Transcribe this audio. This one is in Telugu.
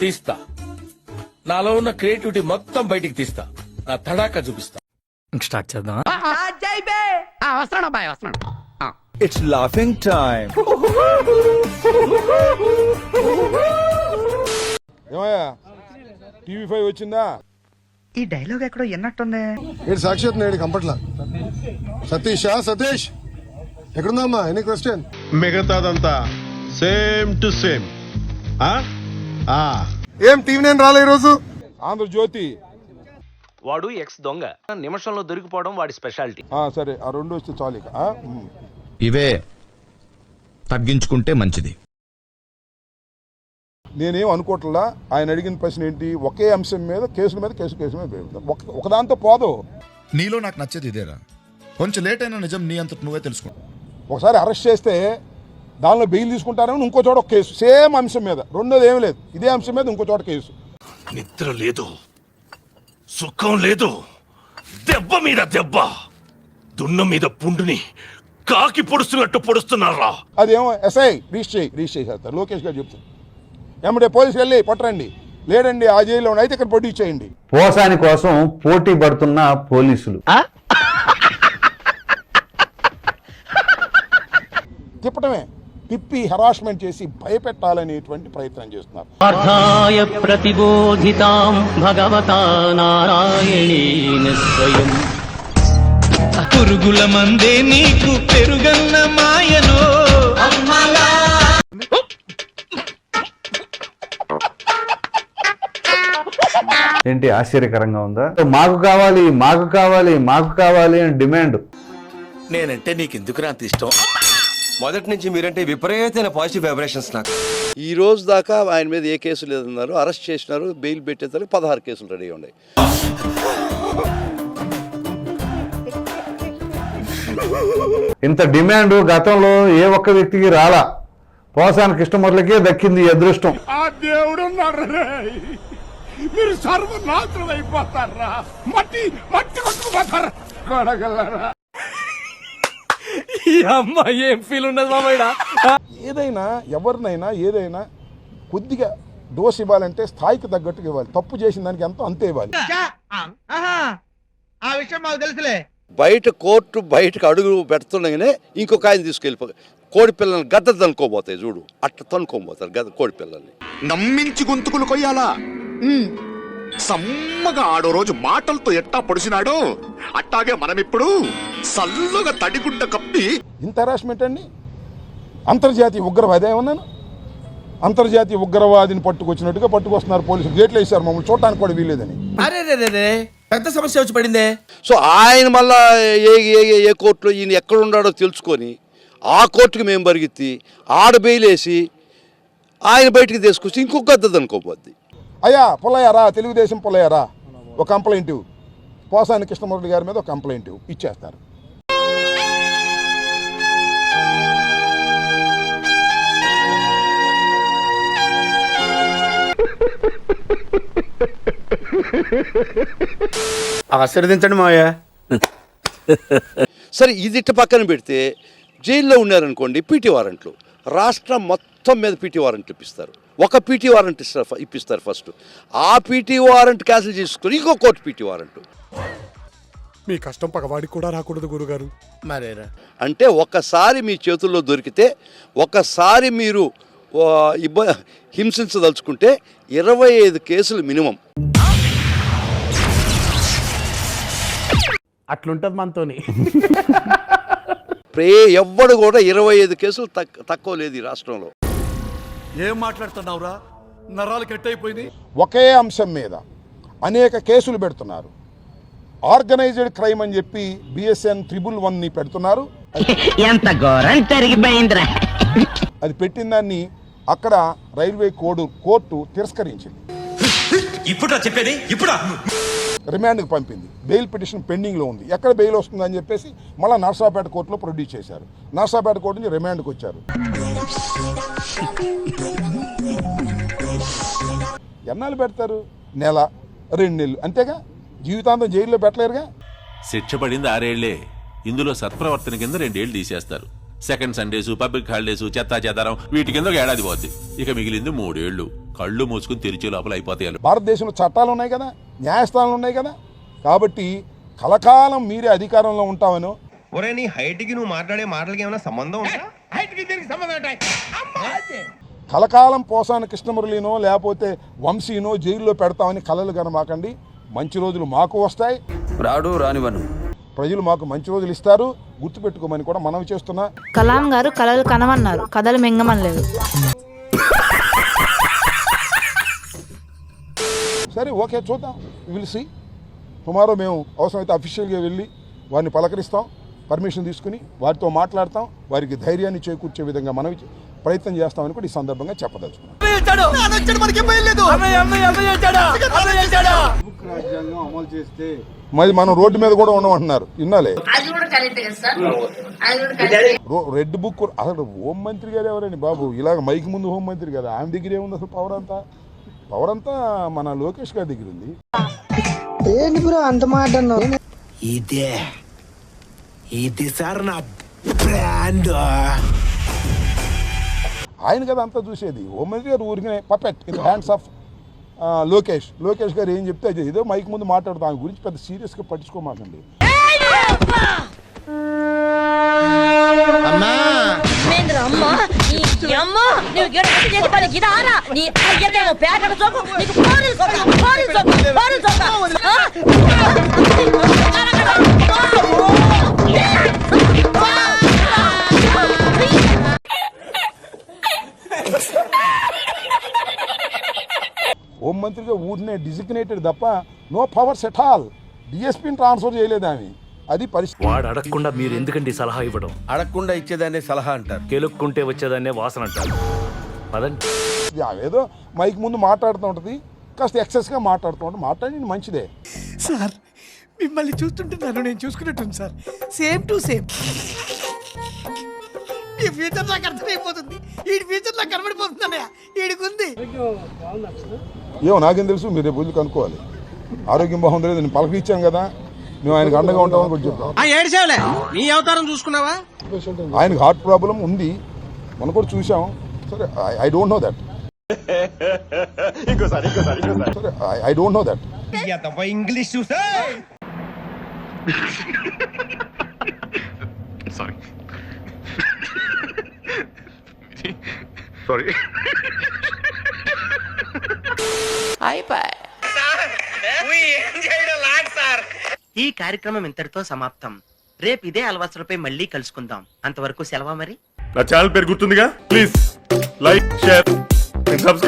తీస్తా. నాలో ఉన్న క్రియేటివిటీ మొత్తం బయటికి తీస్తా. నా తడాకా చూపిస్తా. స్టార్ట్ చేద్దాం. వస్తున్నాడు అబ్బాయి, వస్తున్నాడు. It's laughing time. ఏమయ్యా TV5 వచ్చిందా? ఈ డైలాగ్ ఎక్కడో ఎన్నట్టుంది. ఏడు సాక్షాత్ నేడు కంపట్లా. సతీష్ ఎక్కడుందమ్మా? Any question? మిగతాదంతా సేమ్ టు సేమ్. ఏం టీవీ నేను రాలే ఈరోజు. ఆంధ్రజ్యోతి వాడు ఎక్స్ దొంగ, నిమిషంలో దొరికిపోవడం వాడి స్పెషాలిటీ. సరే ఆ రెండు వస్తే చాలు ఇక. ఇవే తగ్గించుకుంటే మంచిది. నేనేం అనుకోవట్లా. ఆయన అడిగిన ప్రశ్న ఏంటి? ఒకే అంశం మీద కేసుల మీద కేసు ఒకదాంతో పోదు. నీలో నాకు నచ్చేది ఇదేరా, కొంచెం లేట్ అయినా నిజం నీ అంతట నువ్వే తెలుసుకో. ఒకసారి అరెస్ట్ చేస్తే దానిలో బెయిల్ తీసుకుంటారేమో, ఇంకో చోట ఒక కేసు సేమ్ అంశం మీద. రెండోది ఏమి లేదు, ఇదే అంశం మీద ఇంకో చోట కేసు. నిద్ర లేదు, సుఖం లేదు, దెబ్బ మీద దెబ్బ, దున్న మీద పుండుని కాకి పొడుస్తున్నట్టు పొడుస్తున్నారా. అదేమో ఎస్ఐ రిజిస్టర్ చేస్తారు. లోకేష్ గారు చెప్తారు, ఏమంటే పోలీసులు వెళ్ళి పట్టరండి. లేడండి ఆ జైల్లో అయితే ఇక్కడ పొడి చేయండి. పోసాని కోసం పోటీ పడుతున్న పోలీసులు తిప్పటమే, తిప్పి హెరాస్మెంట్ చేసి భయపెట్టాలనేటువంటి ప్రయత్నం చేస్తున్నారు. ప్రతిబోధితాం భగవతా నారాయణేన స్వయం. పురుగుల మందే నీకు పెరుగన్న మాయనో. ఏంటి ఆశ్చర్యకరంగా ఉందా? మాకు కావాలి మాకు కావాలి మాకు కావాలి అని డిమాండ్. నేనంటే నీకు ఎందుకు అంత ఇష్టం? మొదటి నుంచి మీరంటే విపరీతమైన పాజిటివ్ వైబ్రేషన్స్ నాకు. ఈ రోజు దాకా ఆయన మీద ఏ కేసు లేదన్నారు, అరెస్ట్ చేసినారు, బెయిల్ పెట్టేసరికి 16 కేసులు రెడీ ఉన్నాయి. ఇంత డిమాండ్ గతంలో ఏ ఒక్క వ్యక్తికి రాలా. పోసాని కృష్ణమూర్తికే దక్కింది ఈ అదృష్టం. ఆ దేవుడు మీరు సర్వనాశనం అయిపోతారా, మట్టి కొట్టుకుపోతారా. ఏం ఫీల్ ఉన్నది మామయ్య? ఏదైనా ఎవరినైనా ఏదైనా కొద్దిగా డోస్ ఇవ్వాలంటే స్థాయికి తగ్గట్టుగా ఇవ్వాలి. తప్పు చేసిన దానికి ఎంతో అంతే ఇవ్వాలి. ఆ విషయం మాకు తెలుసులే. బయట కోర్టు బయటకు అడుగు పెడుతుండగానే ఇంకొక ఆయన తీసుకెళ్ళిపో కోడి పిల్లల్ని గద్ద తనుకోబోతాయి చూడు, అట్ట తనుకోబోతారు గద్ద కోడి పిల్లల్ని. నమ్మించి గొంతుకులు కొయ్యాలా? సమ్మగా ఆడో రోజు మాటలతో ఎట్టా పొడిచినాడో అట్టాగే మనం ఇప్పుడు సల్లుగా తడిగుడ్డ కప్పి. ఇంత హెరాస్మెంట్ అండి. అంతర్జాతీయ ఉగ్రవాది ఏమన్నాను? అంతర్జాతీయ ఉగ్రవాదిని పట్టుకొచ్చినట్టుగా పట్టుకొస్తున్నారు పోలీసులు. గేట్లు వేశారు, మమ్మల్ని చూడటానికి కూడా వీల్లేదని. పెద్ద సమస్య వచ్చి పడిందే. సో ఆయన మళ్ళా ఏ కోర్టులో ఈయన ఎక్కడ ఉన్నాడో తెలుసుకొని ఆ కోర్టుకి మేము పరిగెత్తి ఆడ బెయిలేసి ఆయన బయటికి తీసుకొచ్చి ఇంకొక గద్ద అనుకోపోద్ది. అయ్యా పుల్లయ్యారా, తెలుగుదేశం పుల్లయ్యారా, ఒక కంప్లైంట్ పోసాని కృష్ణమూర్తి గారి మీద ఒక కంప్లైంట్ ఇచ్చేస్తారు. ఆశీర్వదించండి మావయ్య. సరే ఇది ఇట్ట పక్కన పెడితే జైల్లో ఉన్నారనుకోండి, పీటీ వారెంట్లు రాష్ట్రం మొత్తం మీద పీటీ వారెంట్లు ఇప్పిస్తారు. ఒక పీటీ వారెంట్ ఇప్పిస్తారు ఫస్ట్. ఆ పీటీ వారెంట్ క్యాన్సిల్ చేసుకుని ఇంకో కోర్టు పీటీ వారెంట్. మీ కష్టం పగవాడికి కూడా రాకూడదు గురుగారు. మరేరా అంటే ఒకసారి మీ చేతుల్లో దొరికితే, ఒకసారి మీరు హింసించదలుచుకుంటే 25 కేసులు మినిమం. అట్లుంటది మనతోని. ఎవ్వడు కూడా 25 కేసులు తక్కువ లేదు ఈ రాష్ట్రంలో. ఏం మాట్లాడుతున్నావురా? నరాలు కట్ అయిపోయింది. ఒకే అంశం మీద అనేక కేసులు పెడుతున్నారు. ఆర్గనైజ్డ్ క్రైమ్ అని చెప్పి BSN 111 పెడుతున్నారు. ఎంత ఘోరం జరిగిపోయిందిరా. అది పెట్టిన దాన్ని అక్కడ రైల్వే కోర్టు తిరస్కరించింది. ఇప్పుడు చెప్పేది ఇప్పుడు రిమాండ్కి పంపింది. బెయిల్ పిటిషన్ పెండింగ్లో ఉంది. ఎక్కడ బెయిల్ వస్తుందని చెప్పేసి మళ్ళీ నర్సాపేట కోర్టులో ప్రొడ్యూస్ చేశారు. నర్సాపేట కోర్టు నుంచి రిమాండ్కి వచ్చారు. ఎన్నాళ్ళు పెడతారు? నెల, 2 నెలలు అంతేగా. జీవితాంతం జైల్లో పెట్టలేరుగా. శిక్ష పడింది 6 ఏళ్లే. ఇందులో సత్ప్రవర్తన కింద 2 ఏళ్లు తీసేస్తారు. సెకండ్ సండేస్, పబ్లిక్ హాలిడేస్, చెత్తా చెదారం వీటి కింద ఒక ఏడాది పోద్ది. ఇక మిగిలింది 3 ఏళ్ళు. కళ్ళు మూసుకుని తెరిచే లోపల అయిపోతాయి. భారతదేశంలో చట్టాలు ఉన్నాయి కదా, న్యాయస్థానాలు ఉన్నాయి కదా, కాబట్టి కలకాలం మీరే అధికారంలో ఉంటామను. ఒరే నీ హైట్ కి నువ్వు మాట్లాడే మాటలకి ఏమైనా సంబంధం ఉందా? కలకాలం పోసాని కృష్ణమురళినో లేకపోతే వంశీనో జైల్లో పెడతామని కలలు కనమాకండి. మంచి రోజులు మాకు వస్తాయి, రాడు రానివను. ప్రజలు మాకు మంచి రోజులు ఇస్తారు, గుర్తుపెట్టుకోమని కూడా మనవి చేస్తున్నా. కలాం గారు కలలు కనమన్నారు, కథలు మింగమనలేదు. సరే ఓకే, చూద్దాం, విల్ సీ. టుమారో మేము అవసరమైతే అఫీషియల్గా వెళ్ళి వారిని పలకరిస్తాం, పర్మిషన్ తీసుకుని వారితో మాట్లాడతాం, వారికి ధైర్యాన్ని చేకూర్చే విధంగా మనం ప్రయత్నం చేస్తామని కూడా ఈ సందర్భంగా చెప్పదలుచుకున్నాం. మరి మనం రోడ్డు మీద కూడా ఉండమంటున్నారు, విన్నాలే. రెడ్ బుక్ అసలు హోంమంత్రి గారు ఎవరండి బాబు? ఇలాగ మైక్ ముందు హోంమంత్రి కదా, ఆమె దగ్గర ఏముంది అసలు? పవర్ అంతా మన లోకేష్ గారి దగ్గర ఉంది. ఇది సార్ నా బ్రాండ్. ఆయన కదా అంతా చూసేది. హోంమంత్రి గారు ఊరికే puppet in hands of Lokesh గారు ఏం చెప్తే అది ఏదో మైక్ ముందు మాట్లాడుతాం. ఆయన గురించి పెద్ద సీరియస్గా పట్టించుకోమాకండి. హోంమంత్రిగా ఊరినే డిజిగ్నేటెడ్ తప్ప నో పవర్స్ ఎట్ ఆల్. డిఎస్పీని ట్రాన్స్ఫర్ చేయలేదు ఆమె. అది పరిస్థితి. వాడు అడగకుండా మీరు ఎందుకండి సలహా ఇవ్వడం? అడగకుండా ఇచ్చేదాన్ని సలహా అంటారు, కెలుక్కుంటే వచ్చేదాన్నే వాసన అంటారు. పదండి. ఏదో మైక్ ముందు మాట్లాడుతూ ఉంటుంది, కాస్త ఎక్సెస్గా మాట్లాడుతూ ఉంటుంది. మాట్లాడి మంచిదే సార్, మిమ్మల్ని చూస్తుంటున్నాను, నేను చూసుకున్నట్టుంది సార్. Same to same. ఈ ఫ్యూచర్ నాకు అర్థమైపోతుంది, ఈ ఫ్యూచర్ నాకు కనబడిపోతుందన్నయ్య, ఈడికుంది. ఏమో నాకేం తెలుసు, మీరు రేపు వెళ్ళి కనుక్కోవాలి. ఆరోగ్యం బాగుంది లేదు, నేను పలకరించాను కదా, మేము ఆయనకు అండగా ఉంటామని కూడా చెప్తాం. ఆయనకు హార్ట్ ప్రాబ్లం ఉంది, మనం కూడా చూసాం. సరే, ఐ డోంట్ నో దట్. సరే, I don't know that. English చూసా. సారీ. ఈ కార్యక్రమం ఇంతటితో సమాప్తం. రేపు ఇదే అలవాసులపై మళ్ళీ కలుసుకుందాం. అంతవరకు సెలవా మరి. నా ఛానల్ పేరు గుర్తుందిగా? Please like, share and subscribe.